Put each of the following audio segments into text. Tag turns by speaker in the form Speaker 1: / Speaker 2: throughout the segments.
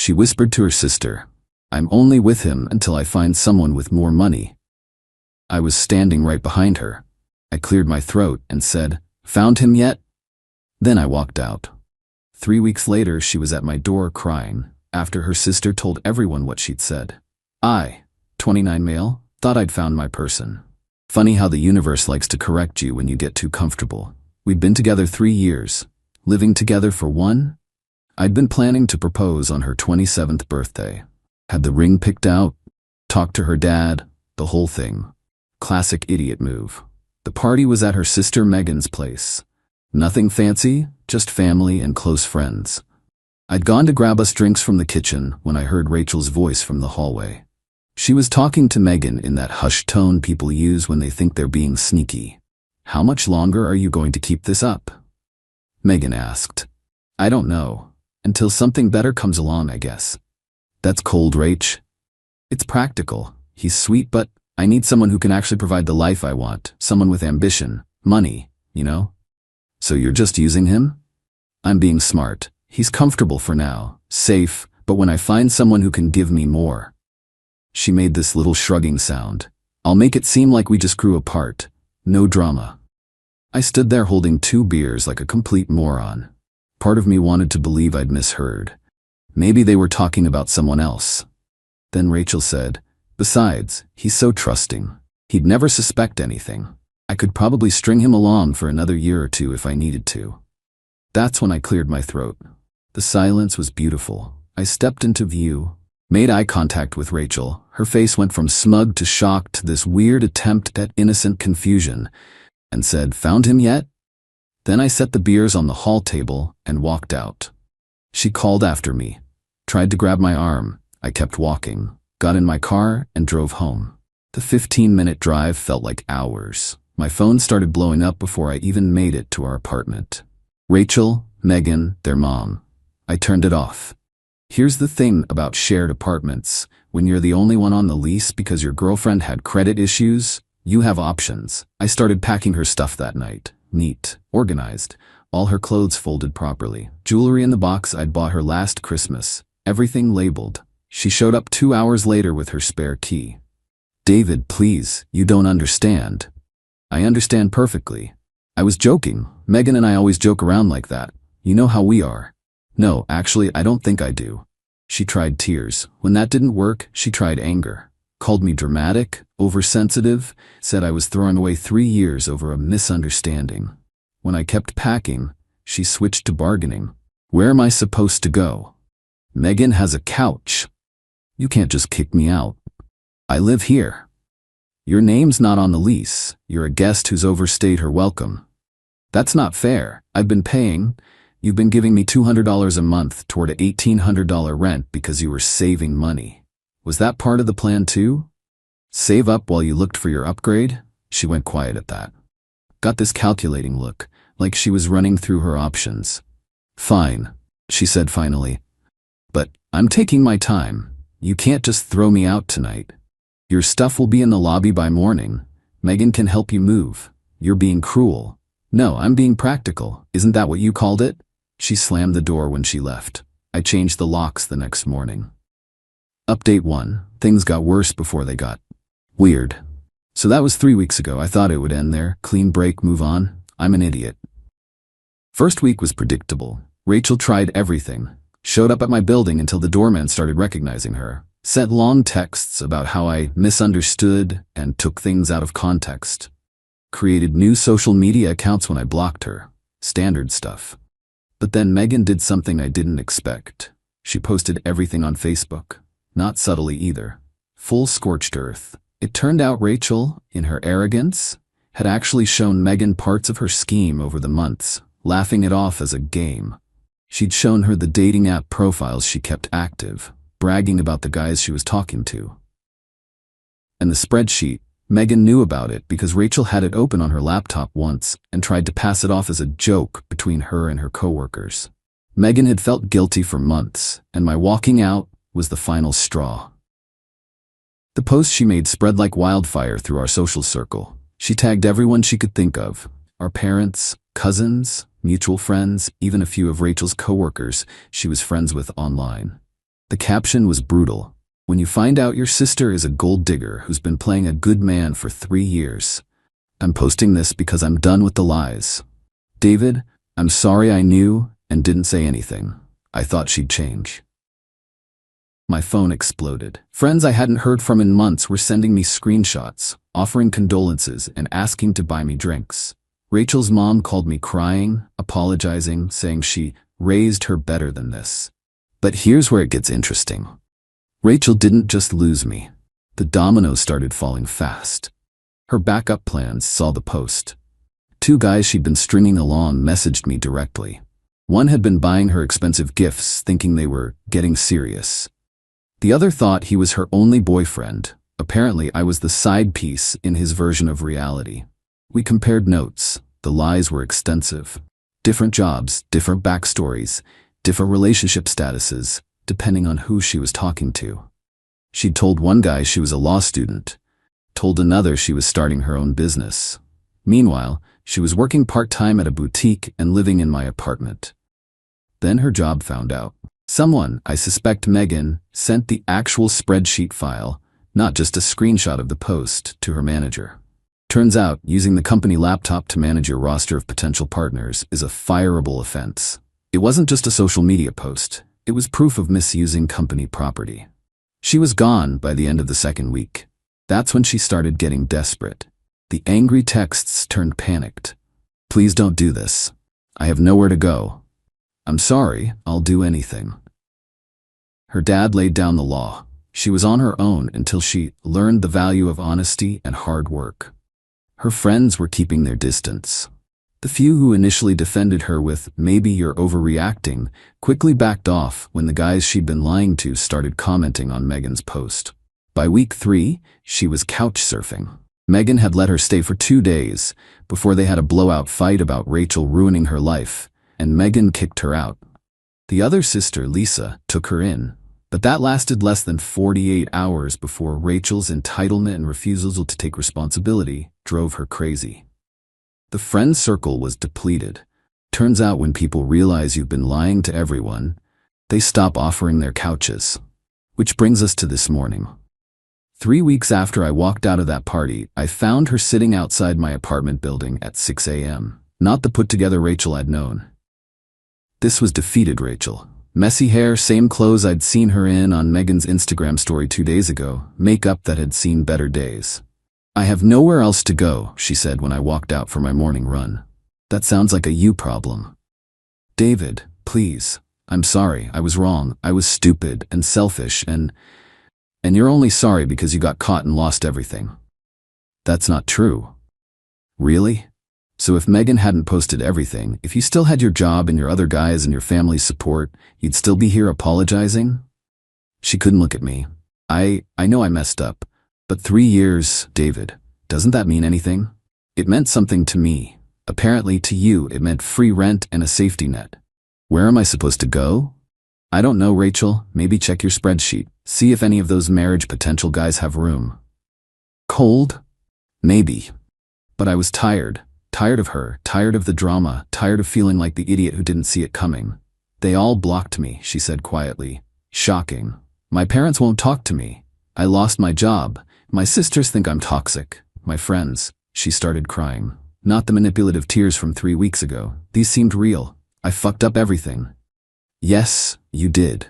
Speaker 1: She whispered to her sister, "I'm only with him until I find someone with more money." I was standing right behind her. I cleared my throat and said, "Found him yet?" Then I walked out. 3 weeks later, she was at my door crying, after her sister told everyone what she'd said. I, 29 male, thought I'd found my person. Funny how the universe likes to correct you when you get too comfortable. We'd been together 3 years, living together for 1. I'd been planning to propose on her 27th birthday. Had the ring picked out, talked to her dad, the whole thing. Classic idiot move. The party was at her sister Megan's place. Nothing fancy, just family and close friends. I'd gone to grab us drinks from the kitchen when I heard Rachel's voice from the hallway. She was talking to Megan in that hushed tone people use when they think they're being sneaky. "How much longer are you going to keep this up?" Megan asked. "I don't know. Until something better comes along, I guess." "That's cold, Rach." "It's practical. He's sweet, but I need someone who can actually provide the life I want. Someone with ambition, money, you know?" "So you're just using him?" "I'm being smart. He's comfortable for now, safe, but when I find someone who can give me more." She made this little shrugging sound. "I'll make it seem like we just grew apart. No drama." I stood there holding 2 beers like a complete moron. Part of me wanted to believe I'd misheard. Maybe they were talking about someone else. Then Rachel said, "Besides, he's so trusting. He'd never suspect anything. I could probably string him along for another year or 2 if I needed to." That's when I cleared my throat. The silence was beautiful. I stepped into view, made eye contact with Rachel. Her face went from smug to shocked to this weird attempt at innocent confusion, and said, "Found him yet?" Then I set the beers on the hall table and walked out. She called after me, tried to grab my arm. I kept walking, got in my car, and drove home. The 15-minute drive felt like hours. My phone started blowing up before I even made it to our apartment. Rachel, Megan, their mom. I turned it off. Here's the thing about shared apartments. When you're the only one on the lease because your girlfriend had credit issues, you have options. I started packing her stuff that night. Neat, organized, all her clothes folded properly, jewelry in the box I'd bought her last Christmas, everything labeled. She showed up 2 hours later with her spare key. "David, please, you don't understand." "I understand perfectly. I was joking. Megan and I always joke around like that. You know how we are." "No, actually, I don't think I do." She tried tears. When that didn't work, she tried anger. Called me dramatic, oversensitive, said I was throwing away 3 years over a misunderstanding. When I kept packing, she switched to bargaining. "Where am I supposed to go?" "Megan has a couch. You can't just kick me out. I live here." "Your name's not on the lease. You're a guest who's overstayed her welcome." "That's not fair. I've been paying. You've been giving me $200 a month toward a $1,800 rent because you were saving money. Was that part of the plan too? Save up while you looked for your upgrade?" She went quiet at that. Got this calculating look, like she was running through her options. "Fine," she said finally. "But I'm taking my time. You can't just throw me out tonight. Your stuff will be in the lobby by morning. Megan can help you move. You're being cruel." "No, I'm being practical. Isn't that what you called it?" She slammed the door when she left. I changed the locks the next morning. Update 1. Things got worse before they got weird. So that was 3 weeks ago. I thought it would end there. Clean break, move on. I'm an idiot. First week was predictable. Rachel tried everything. Showed up at my building until the doorman started recognizing her. Sent long texts about how I misunderstood and took things out of context. Created new social media accounts when I blocked her. Standard stuff. But then Megan did something I didn't expect. She posted everything on Facebook. Not subtly either. Full scorched earth. It turned out Rachel, in her arrogance, had actually shown Megan parts of her scheme over the months, laughing it off as a game. She'd shown her the dating app profiles she kept active, bragging about the guys she was talking to. And the spreadsheet, Megan knew about it because Rachel had it open on her laptop once and tried to pass it off as a joke between her and her coworkers. Megan had felt guilty for months, and my walking out was the final straw. The post she made spread like wildfire through our social circle. She tagged everyone she could think of, our parents, cousins, mutual friends, even a few of Rachel's coworkers she was friends with online. The caption was brutal. When you find out your sister is a gold digger who's been playing a good man for 3 years. I'm posting this because I'm done with the lies. David, I'm sorry I knew and didn't say anything. I thought she'd change. My phone exploded. Friends I hadn't heard from in months were sending me screenshots, offering condolences and asking to buy me drinks. Rachel's mom called me crying, apologizing, saying she raised her better than this. But here's where it gets interesting. Rachel didn't just lose me. The dominoes started falling fast. Her backup plans saw the post. 2 guys she'd been stringing along messaged me directly. One had been buying her expensive gifts, thinking they were getting serious. The other thought he was her only boyfriend. Apparently, I was the side piece in his version of reality. We compared notes. The lies were extensive. Different jobs, different backstories, different relationship statuses, depending on who she was talking to. She'd told one guy she was a law student, told another she was starting her own business. Meanwhile, she was working part-time at a boutique and living in my apartment. Then her job found out. Someone, I suspect Megan, sent the actual spreadsheet file, not just a screenshot of the post, to her manager. Turns out, using the company laptop to manage your roster of potential partners is a fireable offense. It wasn't just a social media post. It was proof of misusing company property. She was gone by the end of the 2nd week. That's when she started getting desperate. The angry texts turned panicked. Please don't do this. I have nowhere to go. I'm sorry, I'll do anything. Her dad laid down the law. She was on her own until she learned the value of honesty and hard work. Her friends were keeping their distance. The few who initially defended her with, "Maybe you're overreacting," quickly backed off when the guys she'd been lying to started commenting on Megan's post. By week 3, she was couch surfing. Megan had let her stay for 2 days before they had a blowout fight about Rachel ruining her life, and Megan kicked her out. The other sister, Lisa, took her in, but that lasted less than 48 hours before Rachel's entitlement and refusal to take responsibility drove her crazy. The friend circle was depleted. Turns out when people realize you've been lying to everyone, they stop offering their couches. Which brings us to this morning. 3 weeks after I walked out of that party, I found her sitting outside my apartment building at 6 a.m. Not the put-together Rachel I'd known. This was defeated Rachel. Messy hair, same clothes I'd seen her in on Megan's Instagram story 2 days ago, makeup that had seen better days. "I have nowhere else to go," she said when I walked out for my morning run. "That sounds like a you problem." "David, please. I'm sorry, I was wrong. I was stupid and selfish and you're only sorry because you got caught and lost everything." "That's not true." "Really? So if Megan hadn't posted everything, if you still had your job and your other guys and your family's support, you'd still be here apologizing?" She couldn't look at me. I know I messed up, but 3 years, David, doesn't that mean anything? It meant something to me. Apparently to you, it meant free rent and a safety net. Where am I supposed to go? I don't know, Rachel. Maybe check your spreadsheet. See if any of those marriage potential guys have room. Cold? Maybe. But I was tired. Tired of her, tired of the drama, tired of feeling like the idiot who didn't see it coming. "They all blocked me," she said quietly. "Shocking. My parents won't talk to me. I lost my job. My sisters think I'm toxic. My friends." She started crying. Not the manipulative tears from 3 weeks ago. These seemed real. "I fucked up everything." "Yes, you did.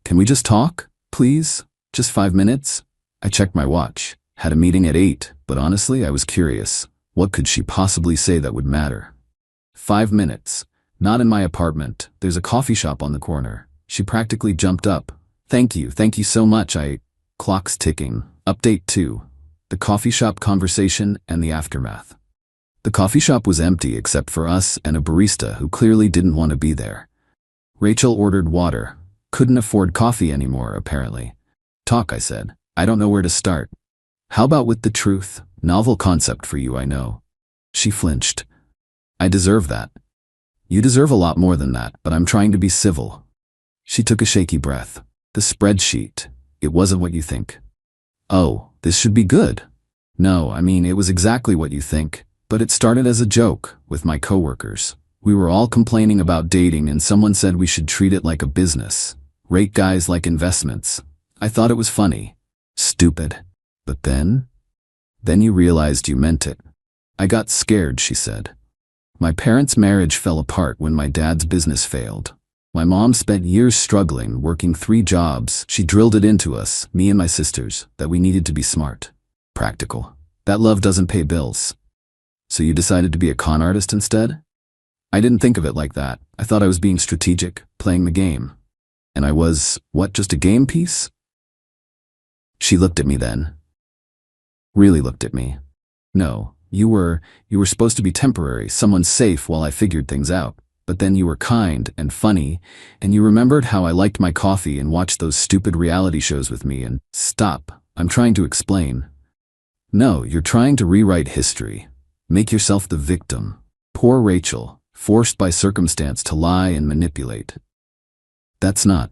Speaker 1: Can we just talk, please? Just 5 minutes?" I checked my watch. Had a meeting at 8, but honestly, I was curious. What could she possibly say that would matter? 5 minutes. Not in my apartment. There's a coffee shop on the corner. She practically jumped up. Thank you so much. Clock's ticking. Update 2. The coffee shop conversation and the aftermath. The coffee shop was empty except for us and a barista who clearly didn't want to be there. Rachel ordered water. Couldn't afford coffee anymore, apparently. "Talk," I said. "I don't know where to start." "How about with the truth? Novel concept for you, I know." She flinched. "I deserve that." "You deserve a lot more than that, but I'm trying to be civil." She took a shaky breath. "The spreadsheet. It wasn't what you think." "Oh, this should be good." "No, I mean, it was exactly what you think. But it started as a joke with my coworkers. We were all complaining about dating and someone said we should treat it like a business. Rate guys like investments. I thought it was funny. Stupid. But then you realized you meant it. I got scared, she said. My parents' marriage fell apart when my dad's business failed. My mom spent years struggling, working 3 jobs. She drilled it into us, me and my sisters, that we needed to be smart, practical. That love doesn't pay bills. So you decided to be a con artist instead? I didn't think of it like that. I thought I was being strategic, playing the game. And I was, what, just a game piece? She looked at me then. Really looked at me. No, you were supposed to be temporary, someone safe while I figured things out. But then you were kind and funny, and you remembered how I liked my coffee and watched those stupid reality shows with me and, stop, I'm trying to explain. No, you're trying to rewrite history. Make yourself the victim. Poor Rachel, forced by circumstance to lie and manipulate. That's not.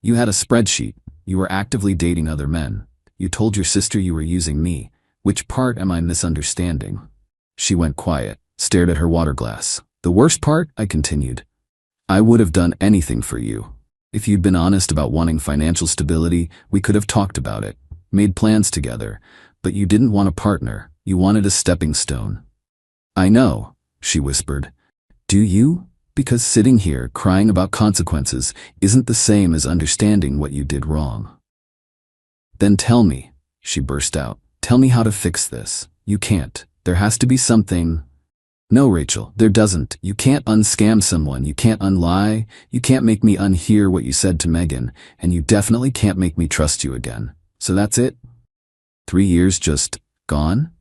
Speaker 1: You had a spreadsheet. You were actively dating other men. You told your sister you were using me. Which part am I misunderstanding? She went quiet, stared at her water glass. The worst part, I continued. I would have done anything for you. If you'd been honest about wanting financial stability, we could have talked about it, made plans together, but you didn't want a partner. You wanted a stepping stone. I know, she whispered. Do you? Because sitting here crying about consequences isn't the same as understanding what you did wrong. Then tell me, she burst out. Tell me how to fix this. You can't. There has to be something. No, Rachel, there doesn't. You can't unscam someone. You can't unlie. You can't make me unhear what you said to Megan, and you definitely can't make me trust you again. So that's it? 3 years just gone?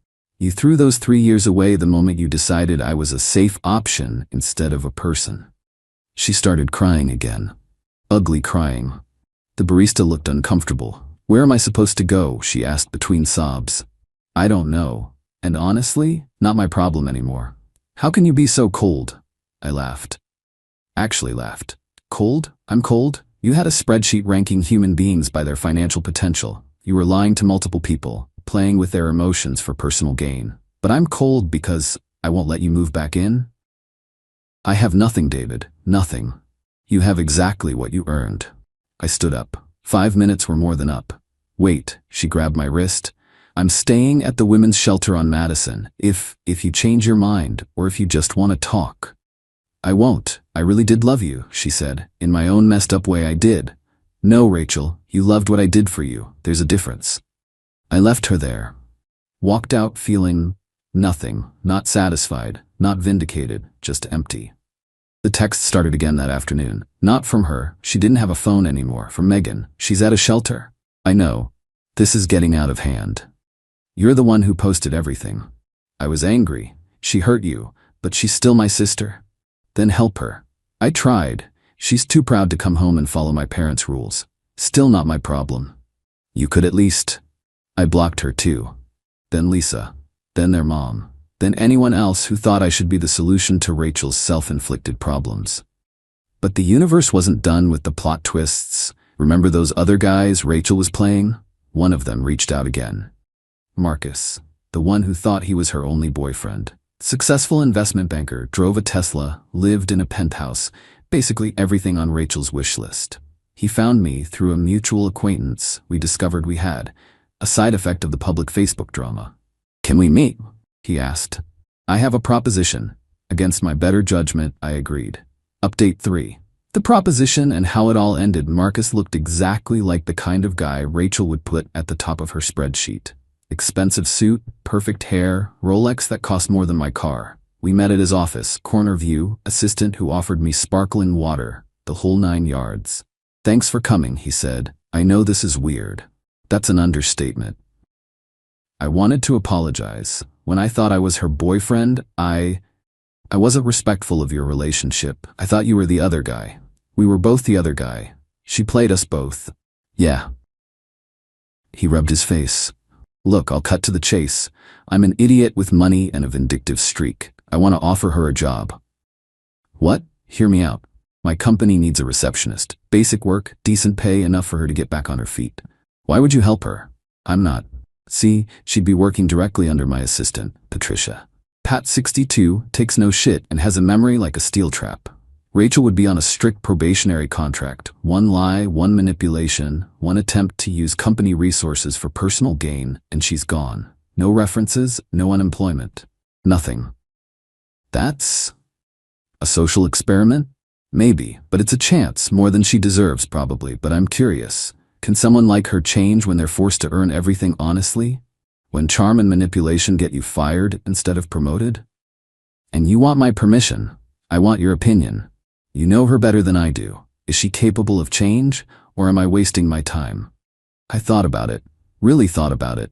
Speaker 1: You threw those 3 years away the moment you decided I was a safe option instead of a person. She started crying again. Ugly crying. The barista looked uncomfortable. Where am I supposed to go? She asked between sobs. I don't know. And honestly, not my problem anymore. How can you be so cold? I laughed. Actually laughed. Cold? I'm cold? You had a spreadsheet ranking human beings by their financial potential. You were lying to multiple people, playing with their emotions for personal gain. But I'm cold because I won't let you move back in? I have nothing, David. Nothing. You have exactly what you earned. I stood up. 5 minutes were more than up. Wait, she grabbed my wrist. I'm staying at the women's shelter on Madison, if you change your mind, or if you just want to talk. I won't. I really did love you, she said. In my own messed up way I did. No, Rachel, you loved what I did for you. There's a difference. I left her there. Walked out feeling nothing, not satisfied, not vindicated, just empty. The text started again that afternoon. Not from her. She didn't have a phone anymore. From Megan. She's at a shelter. I know. This is getting out of hand. You're the one who posted everything. I was angry. She hurt you, but she's still my sister. Then help her. I tried. She's too proud to come home and follow my parents' rules. Still not my problem. You could at least. I blocked her too. Then Lisa. Then their mom. Then anyone else who thought I should be the solution to Rachel's self-inflicted problems. But the universe wasn't done with the plot twists. Remember those other guys Rachel was playing? One of them reached out again. Marcus, the one who thought he was her only boyfriend. Successful investment banker, drove a Tesla, lived in a penthouse, basically everything on Rachel's wish list. He found me through a mutual acquaintance we discovered we had, a side effect of the public Facebook drama. Can we meet? He asked. I have a proposition. Against my better judgment, I agreed. Update 3. The proposition and how it all ended. Marcus looked exactly like the kind of guy Rachel would put at the top of her spreadsheet. Expensive suit, perfect hair, Rolex that cost more than my car. We met at his office, corner view, assistant who offered me sparkling water, the whole 9 yards. Thanks for coming, he said. I know this is weird. That's an understatement. I wanted to apologize. When I thought I was her boyfriend, I wasn't respectful of your relationship. I thought you were the other guy. We were both the other guy. She played us both. Yeah. He rubbed his face. Look, I'll cut to the chase. I'm an idiot with money and a vindictive streak. I want to offer her a job. What? Hear me out. My company needs a receptionist. Basic work, decent pay, enough for her to get back on her feet. Why would you help her? I'm not. See, she'd be working directly under my assistant, Patricia. Pat 62, takes no shit and has a memory like a steel trap. Rachel would be on a strict probationary contract. One lie, one manipulation, one attempt to use company resources for personal gain, and she's gone. No references, no unemployment. Nothing. That's a social experiment? Maybe, but it's a chance, more than she deserves probably, but I'm curious. Can someone like her change when they're forced to earn everything honestly? When charm and manipulation get you fired instead of promoted? And you want my permission. I want your opinion. You know her better than I do. Is she capable of change, or am I wasting my time? I thought about it, really thought about it.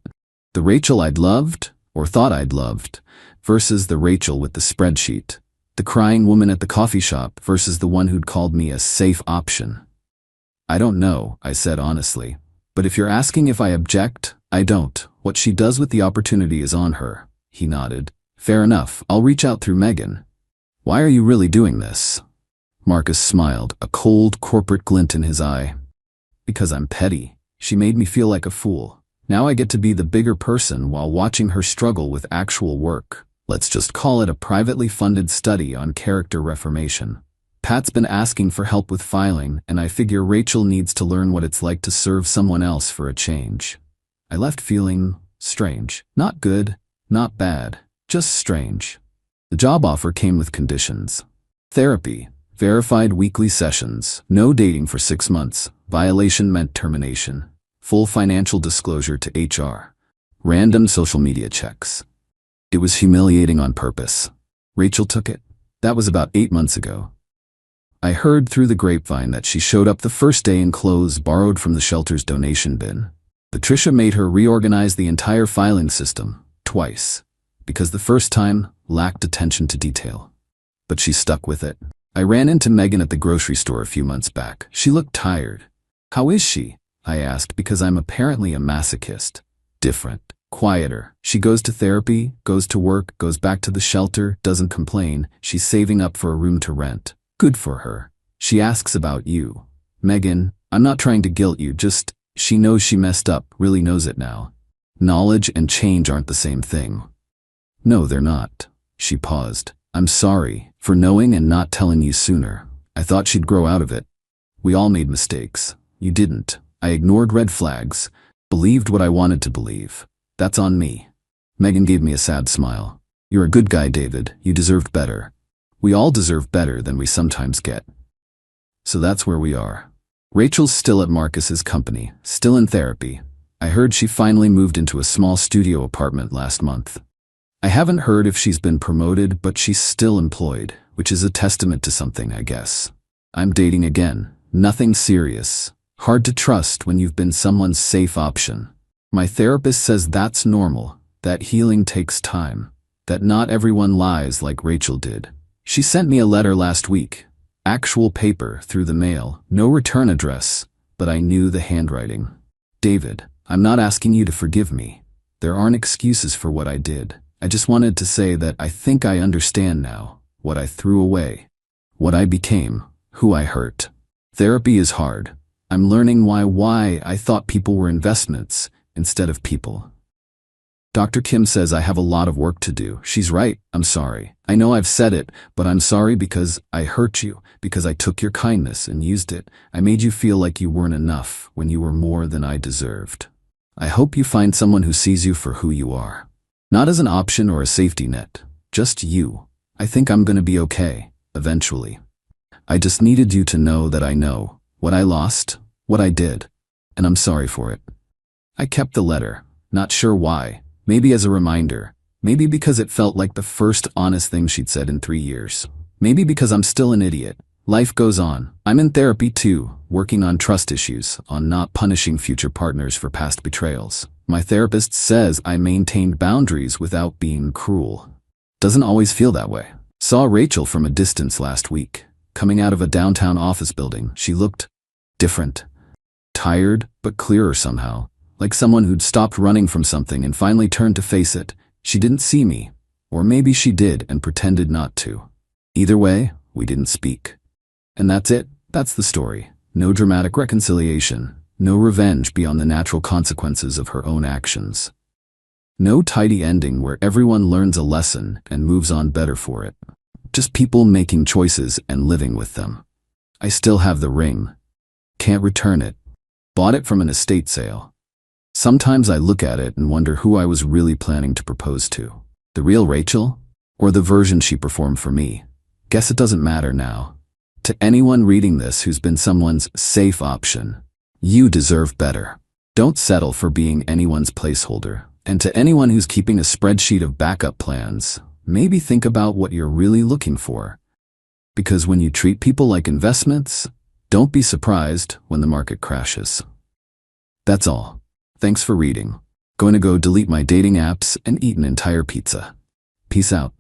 Speaker 1: The Rachel I'd loved, or thought I'd loved, versus the Rachel with the spreadsheet. The crying woman at the coffee shop versus the one who'd called me a safe option. I don't know, I said honestly. But if you're asking if I object, I don't. What she does with the opportunity is on her. He nodded. Fair enough, I'll reach out through Megan. Why are you really doing this? Marcus smiled, a cold corporate glint in his eye. Because I'm petty. She made me feel like a fool. Now I get to be the bigger person while watching her struggle with actual work. Let's just call it a privately funded study on character reformation. Pat's been asking for help with filing, and I figure Rachel needs to learn what it's like to serve someone else for a change. I left feeling strange. Not good, not bad, just strange. The job offer came with conditions. Therapy. Verified weekly sessions, no dating for 6 months, violation meant termination, full financial disclosure to HR, random social media checks. It was humiliating on purpose. Rachel took it. That was about 8 months ago. I heard through the grapevine that she showed up the first day in clothes borrowed from the shelter's donation bin. Patricia made her reorganize the entire filing system, twice, because the first time lacked attention to detail. But she stuck with it. I ran into Megan at the grocery store a few months back. She looked tired. How is she? I asked because I'm apparently a masochist. Different. Quieter. She goes to therapy, goes to work, goes back to the shelter, doesn't complain. She's saving up for a room to rent. Good for her. She asks about you. Megan, I'm not trying to guilt you, just she knows she messed up, really knows it now. Knowledge and change aren't the same thing. No, they're not. She paused. I'm sorry for knowing and not telling you sooner. I thought she'd grow out of it. We all made mistakes. You didn't. I ignored red flags, believed what I wanted to believe. That's on me. Megan gave me a sad smile. You're a good guy, David. You deserved better. We all deserve better than we sometimes get. So that's where we are. Rachel's still at Marcus's company, still in therapy. I heard she finally moved into a small studio apartment last month. I haven't heard if she's been promoted, but she's still employed, which is a testament to something, I guess. I'm dating again. Nothing serious. Hard to trust when you've been someone's safe option. My therapist says that's normal, that healing takes time, that not everyone lies like Rachel did. She sent me a letter last week. Actual paper through the mail, no return address, but I knew the handwriting. David, I'm not asking you to forgive me. There aren't excuses for what I did. I just wanted to say that I think I understand now what I threw away, what I became, who I hurt. Therapy is hard. I'm learning why I thought people were investments instead of people. Dr. Kim says I have a lot of work to do. She's right. I'm sorry. I know I've said it, but I'm sorry because I hurt you, because I took your kindness and used it. I made you feel like you weren't enough when you were more than I deserved. I hope you find someone who sees you for who you are. Not as an option or a safety net, just you. I think I'm gonna be okay, eventually. I just needed you to know that I know what I lost, what I did, and I'm sorry for it. I kept the letter, not sure why. Maybe as a reminder. Maybe because it felt like the first honest thing she'd said in 3 years. Maybe because I'm still an idiot. Life goes on. I'm in therapy too, working on trust issues, on not punishing future partners for past betrayals. My therapist says I maintained boundaries without being cruel. Doesn't always feel that way. Saw Rachel from a distance last week. Coming out of a downtown office building, she looked different. Tired, but clearer somehow. Like someone who'd stopped running from something and finally turned to face it. She didn't see me. Or maybe she did and pretended not to. Either way, we didn't speak. And that's it. That's the story. No dramatic reconciliation. No revenge beyond the natural consequences of her own actions. No tidy ending where everyone learns a lesson and moves on better for it. Just people making choices and living with them. I still have the ring. Can't return it. Bought it from an estate sale. Sometimes I look at it and wonder who I was really planning to propose to. The real Rachel? Or the version she performed for me? Guess it doesn't matter now. To anyone reading this who's been someone's safe option, you deserve better. Don't settle for being anyone's placeholder. And to anyone who's keeping a spreadsheet of backup plans, maybe think about what you're really looking for. Because when you treat people like investments, don't be surprised when the market crashes. That's all. Thanks for reading. Going to go delete my dating apps and eat an entire pizza. Peace out.